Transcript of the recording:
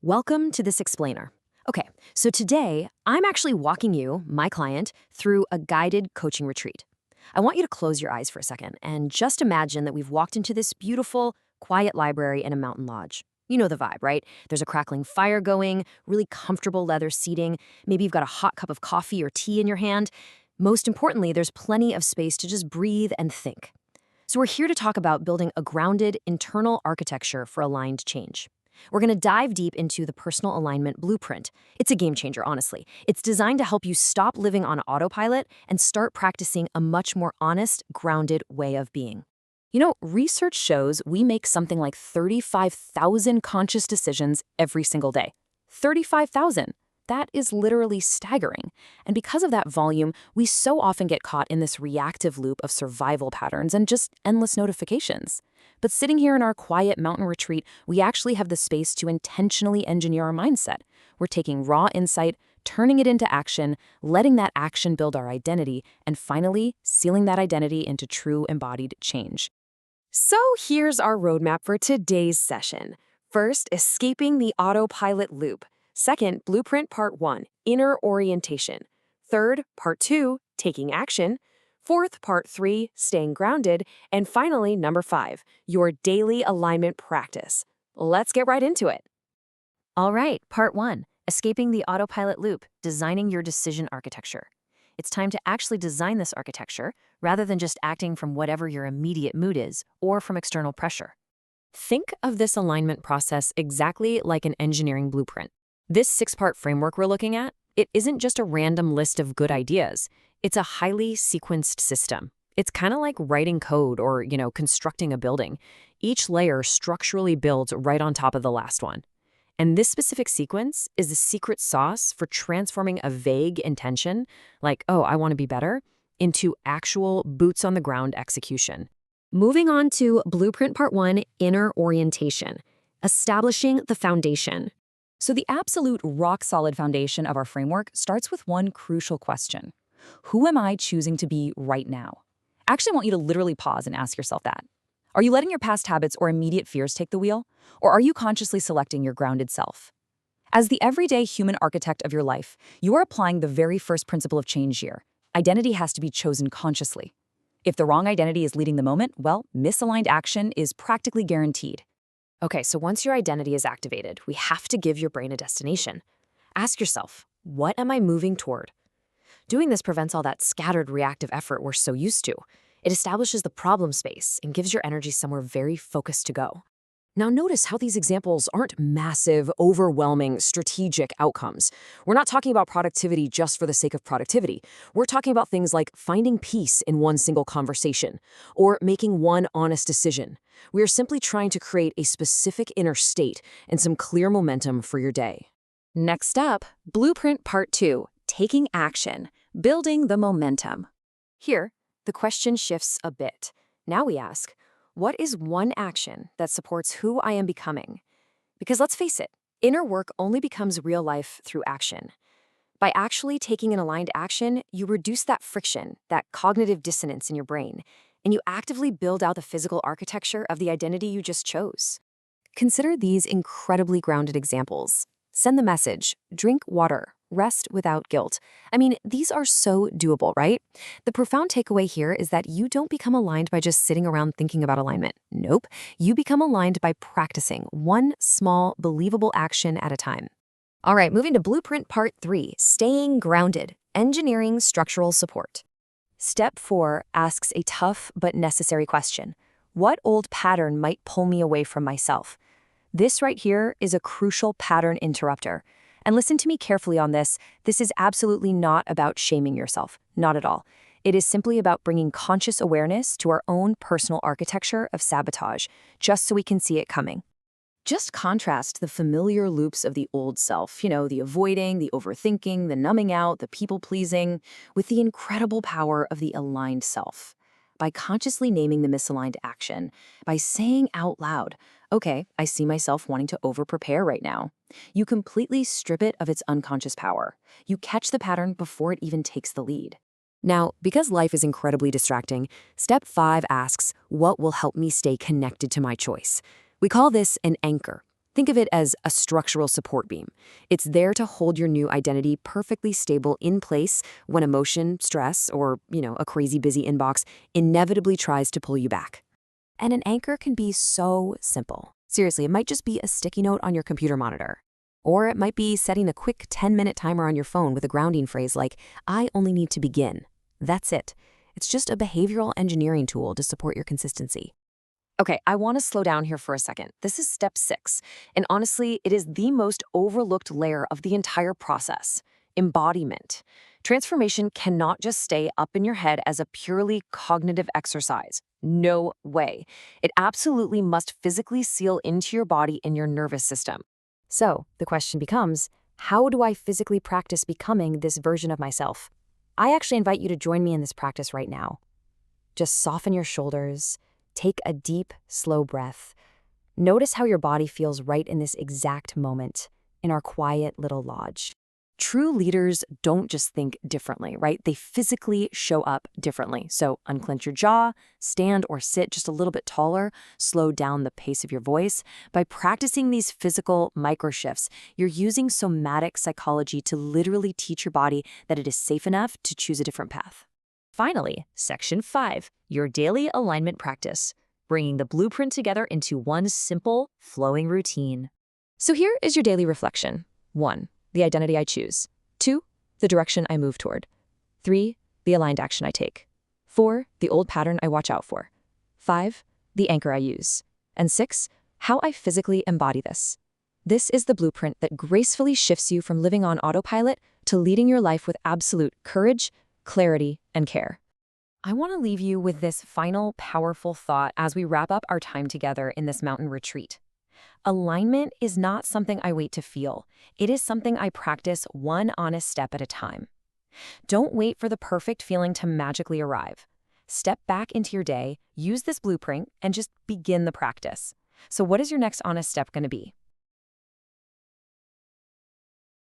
Welcome to this explainer. Okay, so today I'm actually walking you, my client, through a guided coaching retreat. I want you to close your eyes for a second and just imagine that we've walked into this beautiful, quiet library in a mountain lodge. You know the vibe, right? There's a crackling fire going, really comfortable leather seating. Maybe you've got a hot cup of coffee or tea in your hand. Most importantly, there's plenty of space to just breathe and think. So we're here to talk about building a grounded internal architecture for aligned change. We're going to dive deep into the personal alignment blueprint. It's a game changer, honestly. It's designed to help you stop living on autopilot and start practicing a much more honest, grounded way of being. You know, research shows we make something like 35,000 conscious decisions every single day. 35,000. That is literally staggering. And because of that volume, we so often get caught in this reactive loop of survival patterns and just endless notifications. But sitting here in our quiet mountain retreat, we actually have the space to intentionally engineer our mindset. We're taking raw insight, turning it into action, letting that action build our identity, and finally, sealing that identity into true embodied change. So here's our roadmap for today's session. First, escaping the autopilot loop. Second, Blueprint Part 1, Inner Orientation. Third, Part 2, Taking Action. Fourth, Part 3, Staying Grounded. And finally, number 5, your daily alignment practice. Let's get right into it. All right, Part 1, Escaping the Autopilot Loop, Designing Your Decision Architecture. It's time to actually design this architecture rather than just acting from whatever your immediate mood is or from external pressure. Think of this alignment process exactly like an engineering blueprint. This 6-part framework we're looking at, it isn't just a random list of good ideas. It's a highly sequenced system. It's kind of like writing code or, constructing a building. Each layer structurally builds right on top of the last one. And this specific sequence is the secret sauce for transforming a vague intention, like, oh, I want to be better, into actual boots-on-the-ground execution. Moving on to Blueprint Part 1, Inner Orientation, Establishing the Foundation. So the absolute rock-solid foundation of our framework starts with one crucial question. Who am I choosing to be right now? I actually want you to literally pause and ask yourself that. Are you letting your past habits or immediate fears take the wheel? Or are you consciously selecting your grounded self? As the everyday human architect of your life, you are applying the very first principle of change here. Identity has to be chosen consciously. If the wrong identity is leading the moment, well, misaligned action is practically guaranteed. Okay, so once your identity is activated, we have to give your brain a destination. Ask yourself, what am I moving toward? Doing this prevents all that scattered reactive effort we're so used to. It establishes the problem space and gives your energy somewhere very focused to go. Now notice how these examples aren't massive, overwhelming, strategic outcomes. We're not talking about productivity just for the sake of productivity. We're talking about things like finding peace in one single conversation or making one honest decision. We are simply trying to create a specific inner state and some clear momentum for your day. Next up, Blueprint Part 2, Taking Action, Building the Momentum. Here, the question shifts a bit. Now we ask, what is one action that supports who I am becoming? Because let's face it, inner work only becomes real life through action. By actually taking an aligned action, you reduce that friction, that cognitive dissonance in your brain, and you actively build out the physical architecture of the identity you just chose. Consider these incredibly grounded examples. Send the message, drink water, rest without guilt. I mean, these are so doable, right? The profound takeaway here is that you don't become aligned by just sitting around thinking about alignment. Nope. You become aligned by practicing one small, believable action at a time. All right, moving to Blueprint Part 3, Staying Grounded, Engineering Structural Support. Step 4 asks a tough but necessary question. What old pattern might pull me away from myself? This right here is a crucial pattern interrupter. And listen to me carefully on this. This is absolutely not about shaming yourself. Not at all. It is simply about bringing conscious awareness to our own personal architecture of sabotage, just so we can see it coming. Just contrast the familiar loops of the old self, the avoiding, the overthinking, the numbing out, the people-pleasing, with the incredible power of the aligned self. By consciously naming the misaligned action, by saying out loud, okay, I see myself wanting to over-prepare right now, you completely strip it of its unconscious power. You catch the pattern before it even takes the lead. Now, because life is incredibly distracting, Step 5 asks, what will help me stay connected to my choice? We call this an anchor. Think of it as a structural support beam. It's there to hold your new identity perfectly stable in place when emotion, stress, or, a crazy busy inbox inevitably tries to pull you back. And an anchor can be so simple. Seriously, it might just be a sticky note on your computer monitor. Or it might be setting a quick 10-minute timer on your phone with a grounding phrase like, I only need to begin. That's it. It's just a behavioral engineering tool to support your consistency. Okay, I want to slow down here for a second. This is step 6, and honestly, it is the most overlooked layer of the entire process: embodiment. Transformation cannot just stay up in your head as a purely cognitive exercise. No way. It absolutely must physically seal into your body and your nervous system. So, the question becomes, how do I physically practice becoming this version of myself? I actually invite you to join me in this practice right now. Just soften your shoulders. Take a deep, slow breath. Notice how your body feels right in this exact moment, in our quiet little lodge. True leaders don't just think differently, right? They physically show up differently. So unclench your jaw, stand or sit just a little bit taller, slow down the pace of your voice. By practicing these physical micro shifts, you're using somatic psychology to literally teach your body that it is safe enough to choose a different path. Finally, Section 5, your daily alignment practice, bringing the blueprint together into one simple, flowing routine. So here is your daily reflection. 1. The identity I choose. 2. The direction I move toward. 3. The aligned action I take. 4. The old pattern I watch out for. 5. The anchor I use. And 6. How I physically embody this. This is the blueprint that gracefully shifts you from living on autopilot to leading your life with absolute courage, clarity, and care. I want to leave you with this final powerful thought as we wrap up our time together in this mountain retreat. Alignment is not something I wait to feel. It is something I practice one honest step at a time. Don't wait for the perfect feeling to magically arrive. Step back into your day, use this blueprint, and just begin the practice. So what is your next honest step going to be?